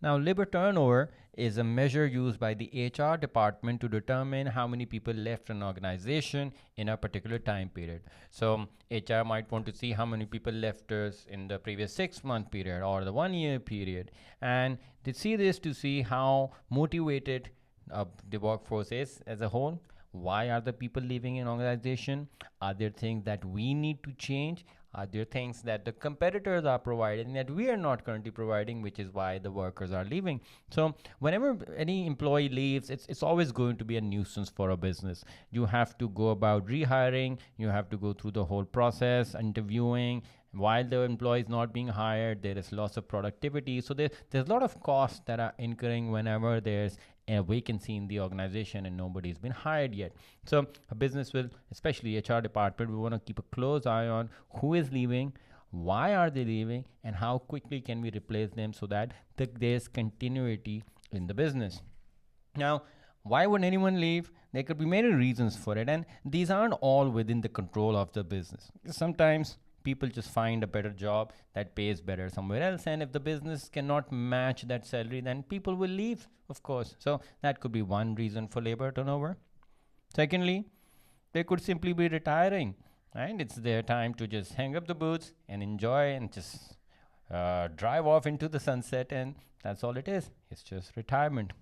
Now, labor turnover is a measure used by the HR department to determine how many people left an organization in a particular time period. So HR might want to see how many people left us in the previous 6-month period or the 1 year period. And they see this to see how motivated the workforce is as a whole. Why are the people leaving an organization? Are there things that we need to change? Are there things that the competitors are providing that we are not currently providing, which is why the workers are leaving? So whenever any employee leaves, it's always going to be a nuisance for a business. You have to go about rehiring, you have to go through the whole process, interviewing. While the employee is not being hired, there is loss of productivity. So there's a lot of costs that are incurring whenever there's a vacancy in the organization and nobody's been hired yet. So a business will, especially HR department, we want to keep a close eye on who is leaving, why are they leaving, and how quickly can we replace them so that there's continuity in the business. Now, why would anyone leave? There could be many reasons for it, and these aren't all within the control of the business. Sometimes people just find a better job that pays better somewhere else, and if the business cannot match that salary, then people will leave, of course. So that could be one reason for labor turnover. Secondly, they could simply be retiring, right? It's their time to just hang up the boots and enjoy and just drive off into the sunset, and that's all it is. It's just retirement.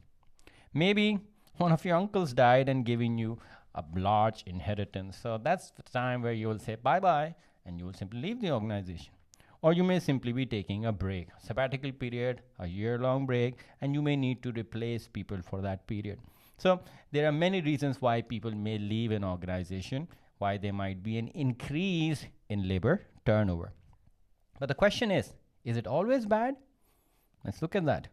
Maybe one of your uncles died and giving you a large inheritance, so that's the time where you will say bye-bye and you will simply leave the organization. Or you may simply be taking a break, sabbatical period, a year-long break, and you may need to replace people for that period. So there are many reasons why people may leave an organization, why there might be an increase in labor turnover. But the question is it always bad? Let's look at that.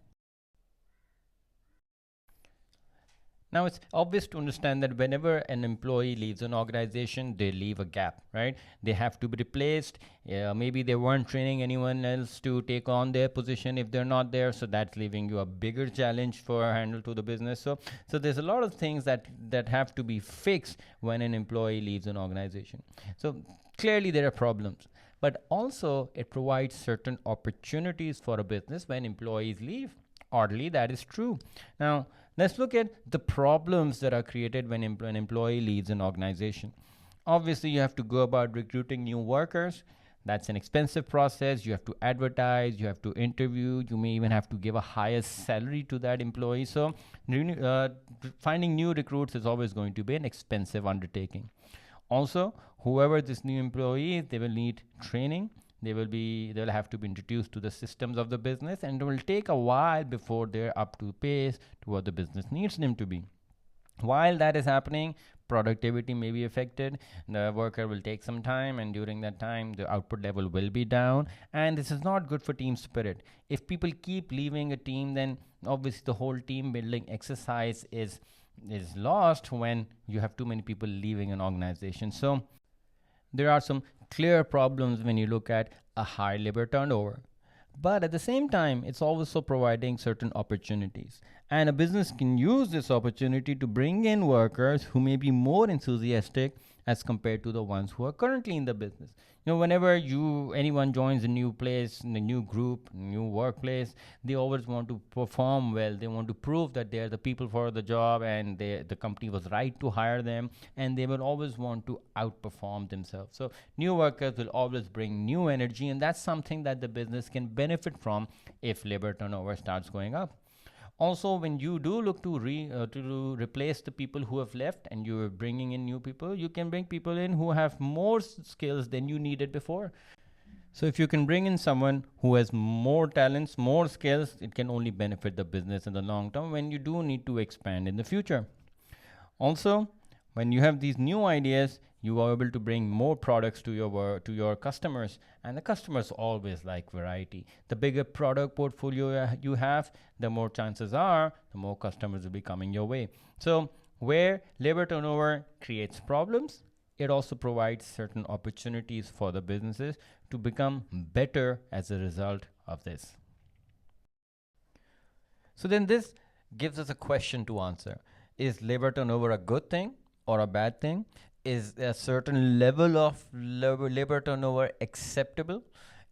Now, it's obvious to understand that whenever an employee leaves an organization, they leave a gap, right? They have to be replaced. Maybe they weren't training anyone else to take on their position if they're not there. So that's leaving you a bigger challenge for handle to the business. So there's a lot of things that have to be fixed when an employee leaves an organization. So clearly there are problems, but also it provides certain opportunities for a business when employees leave. Oddly, that is true. Now, let's look at the problems that are created when an employee leaves an organization. Obviously, you have to go about recruiting new workers. That's an expensive process. You have to advertise, you have to interview, you may even have to give a higher salary to that employee. So finding new recruits is always going to be an expensive undertaking. Also, whoever this new employee is, they will need training. They will have to be introduced to the systems of the business, and it will take a while before they're up to pace to what the business needs them to be. While that is happening, productivity may be affected. The worker will take some time, and during that time, the output level will be down. And this is not good for team spirit. If people keep leaving a team, then obviously the whole team building exercise is lost when you have too many people leaving an organization. So there are some clear problems when you look at a high labor turnover. But at the same time, it's also providing certain opportunities. And a business can use this opportunity to bring in workers who may be more enthusiastic as compared to the ones who are currently in the business. Whenever anyone joins a new place, in a new group, new workplace, they always want to perform well. They want to prove that they are the people for the job and the company was right to hire them, and they will always want to outperform themselves. So new workers will always bring new energy, and that's something that the business can benefit from if labor turnover starts going up. Also, when you do look to replace the people who have left and you're bringing in new people, you can bring people in who have more skills than you needed before. So if you can bring in someone who has more talents, more skills, it can only benefit the business in the long term when you do need to expand in the future. Also, when you have these new ideas, you are able to bring more products to your customers, and the customers always like variety. The bigger product portfolio you have, the more chances are the more customers will be coming your way. So where labor turnover creates problems, it also provides certain opportunities for the businesses to become better as a result of this. So then this gives us a question to answer. Is labor turnover a good thing or a bad thing? Is a certain level of labor turnover acceptable?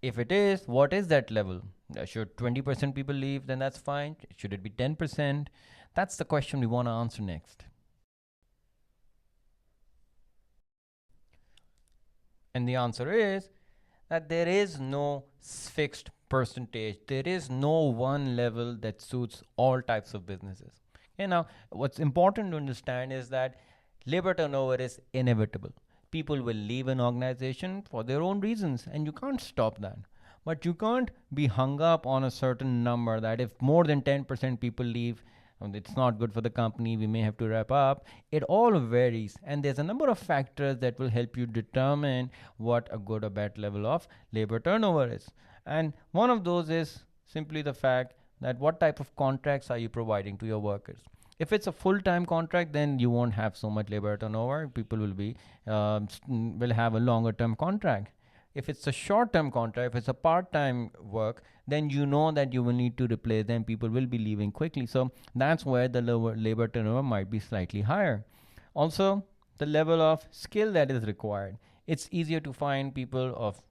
If it is, what is that level? Should 20% people leave? Then that's fine. Should it be 10%? That's the question we want to answer next. And the answer is that there is no fixed percentage. There is no one level that suits all types of businesses. Okay, now what's important to understand is that labor turnover is inevitable. People will leave an organization for their own reasons, and you can't stop that. But you can't be hung up on a certain number that if more than 10% people leave, it's not good for the company, we may have to wrap up. It all varies, and there's a number of factors that will help you determine what a good or bad level of labor turnover is. And one of those is simply the fact that what type of contracts are you providing to your workers. If it's a full-time contract, then you won't have so much labor turnover. People will have a longer-term contract. If it's a short-term contract, if it's a part-time work, then you know that you will need to replace them. People will be leaving quickly. So that's where the lower labor turnover might be slightly higher. Also, the level of skill that is required. It's easier to find people of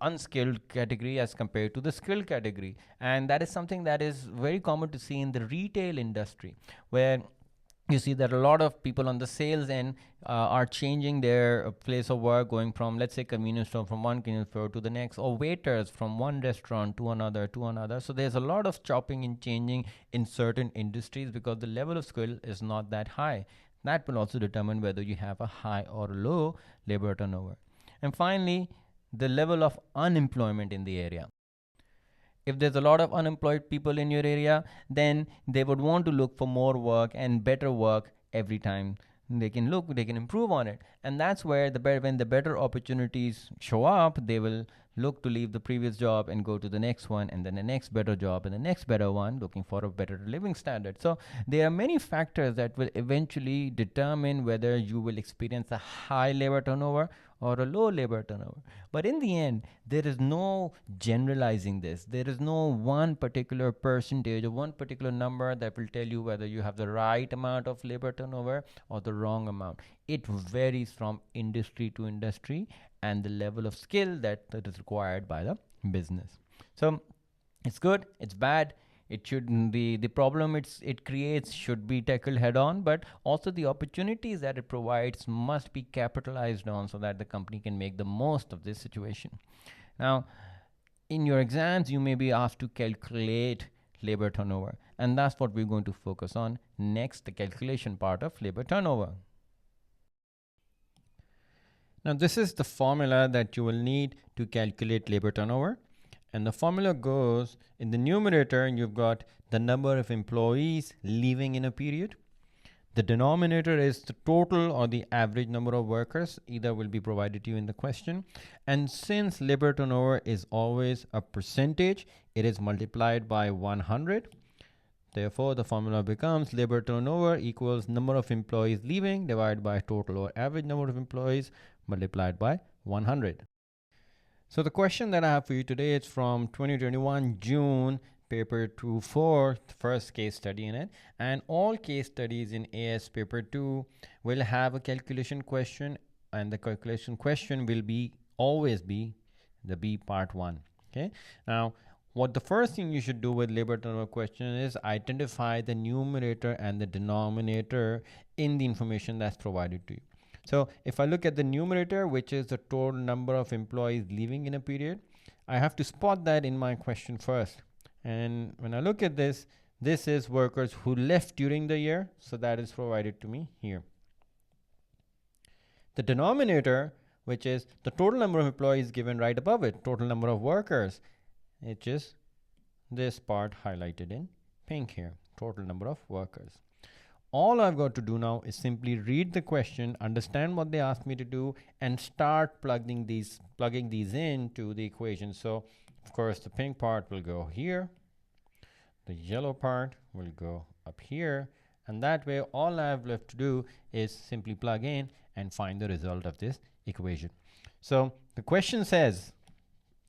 unskilled category as compared to the skilled category. And that is something that is very common to see in the retail industry, where you see that a lot of people on the sales end are changing their place of work, going from, let's say, convenience store, from one convenience store to the next, or waiters from one restaurant to another to another. So there's a lot of chopping and changing in certain industries because the level of skill is not that high. That will also determine whether you have a high or low labor turnover. And finally, the level of unemployment in the area. If there's a lot of unemployed people in your area, then they would want to look for more work and better work every time they can improve on it. And that's where when the better opportunities show up, they will look to leave the previous job and go to the next one, and then the next better job and the next better one, looking for a better living standard. So there are many factors that will eventually determine whether you will experience a high labor turnover or a low labor turnover. But in the end, there is no generalizing this. There is no one particular percentage or one particular number that will tell you whether you have the right amount of labor turnover or the wrong amount. It varies from industry to industry and the level of skill that is required by the business. So it's good, it's bad. It shouldn't be the problem it creates should be tackled head on, but also the opportunities that it provides must be capitalized on so that the company can make the most of this situation. Now, in your exams, you may be asked to calculate labor turnover, and that's what we're going to focus on next, the calculation part of labor turnover. Now, this is the formula that you will need to calculate labor turnover. And the formula goes, in the numerator, you've got the number of employees leaving in a period. The denominator is the total or the average number of workers. Either will be provided to you in the question. And since labor turnover is always a percentage, it is multiplied by 100. Therefore, the formula becomes labor turnover equals number of employees leaving divided by total or average number of employees multiplied by 100. So the question that I have for you today is from 2021 June, paper 2-4, first case study in it. And all case studies in AS paper 2 will have a calculation question, and the calculation question will always be the B part 1. Okay. Now, what the first thing you should do with labor turnover question is identify the numerator and the denominator in the information that's provided to you. So if I look at the numerator, which is the total number of employees leaving in a period, I have to spot that in my question first. And when I look at this, this is workers who left during the year. So that is provided to me here. The denominator, which is the total number of employees given right above it, total number of workers, which is this part highlighted in pink here, total number of workers. All I've got to do now is simply read the question, understand what they asked me to do, and start plugging these into the equation. So, of course, the pink part will go here. The yellow part will go up here. And that way, all I have left to do is simply plug in and find the result of this equation. So, the question says,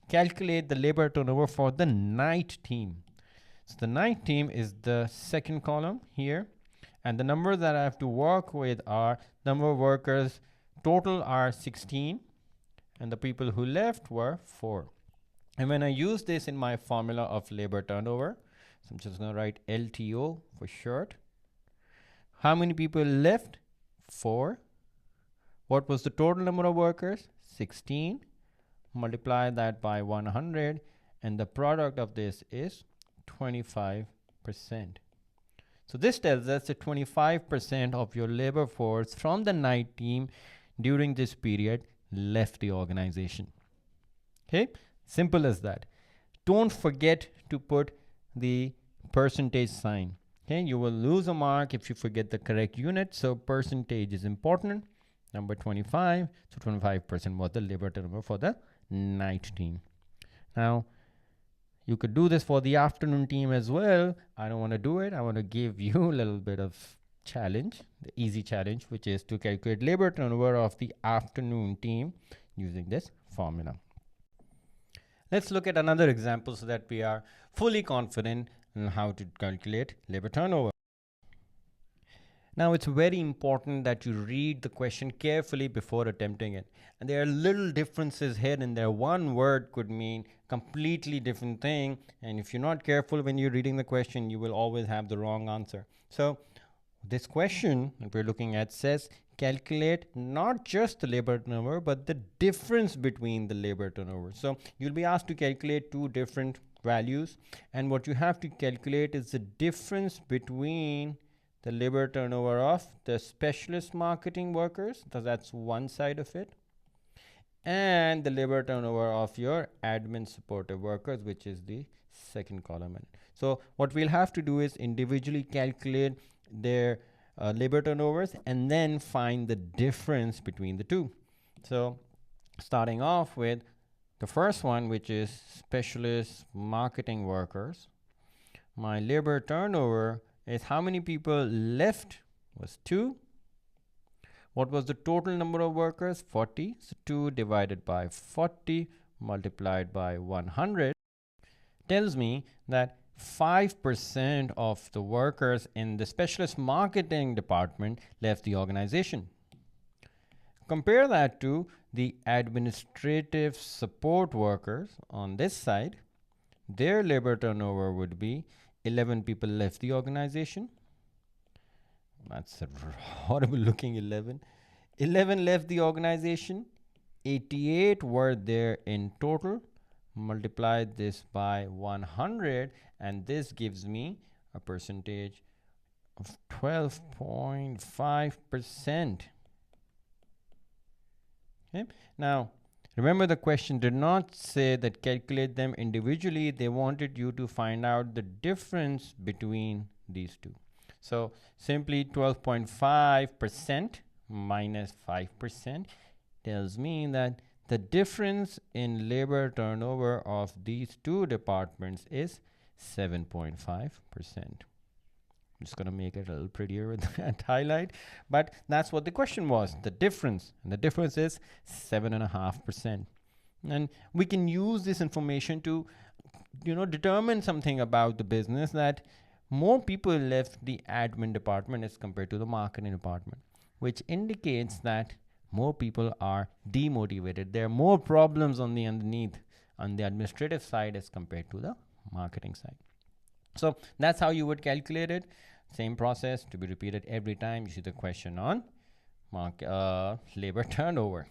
calculate the labor turnover for the night team. So, the night team is the second column here. And the numbers that I have to work with are number of workers total are 16, and the people who left were 4. And when I use this in my formula of labor turnover, so I'm just going to write LTO for short. How many people left? 4. What was the total number of workers? 16. Multiply that by 100, and the product of this is 25%. So this tells us that 25% of your labor force from the night team during this period left the organization. Okay, simple as that. Don't forget to put the percentage sign. Okay, you will lose a mark if you forget the correct unit, so percentage is important. Number 25, so 25% was the labor turnover for the night team. Now, you could do this for the afternoon team as well. I don't want to do it. I want to give you a little bit of challenge, the easy challenge, which is to calculate labor turnover of the afternoon team using this formula. Let's look at another example so that we are fully confident in how to calculate labor turnover. Now, it's very important that you read the question carefully before attempting it. And there are little differences here and there. One word could mean completely different thing. And if you're not careful when you're reading the question, you will always have the wrong answer. So this question that we're looking at says, calculate not just the labor turnover, but the difference between the labor turnover. So you'll be asked to calculate two different values. And what you have to calculate is the difference between the labor turnover of the specialist marketing workers, so that's one side of it, and the labor turnover of your admin supportive workers, which is the second column. So what we'll have to do is individually calculate their labor turnovers and then find the difference between the two. So starting off with the first one, which is specialist marketing workers, my labor turnover is how many people left was 2. What was the total number of workers? 40. So 2 divided by 40 multiplied by 100 tells me that 5% of the workers in the specialist marketing department left the organization. Compare that to the administrative support workers on this side. Their labor turnover would be 11 people left the organization. That's a horrible looking 11. 11 left the organization. 88 were there in total. Multiply this by 100 and this gives me a percentage of 12.5%. Okay. Now, remember the question did not say that calculate them individually. They wanted you to find out the difference between these two. So simply 12.5% minus 5% tells me that the difference in labor turnover of these two departments is 7.5%. I'm just going to make it a little prettier with that highlight, but that's what the question was, the difference, and the difference is 7.5%. And we can use this information to, determine something about the business, that more people left the admin department as compared to the marketing department, which indicates that more people are demotivated. There are more problems on the administrative side as compared to the marketing side. So that's how you would calculate it. Same process to be repeated every time you see the question on labor turnover.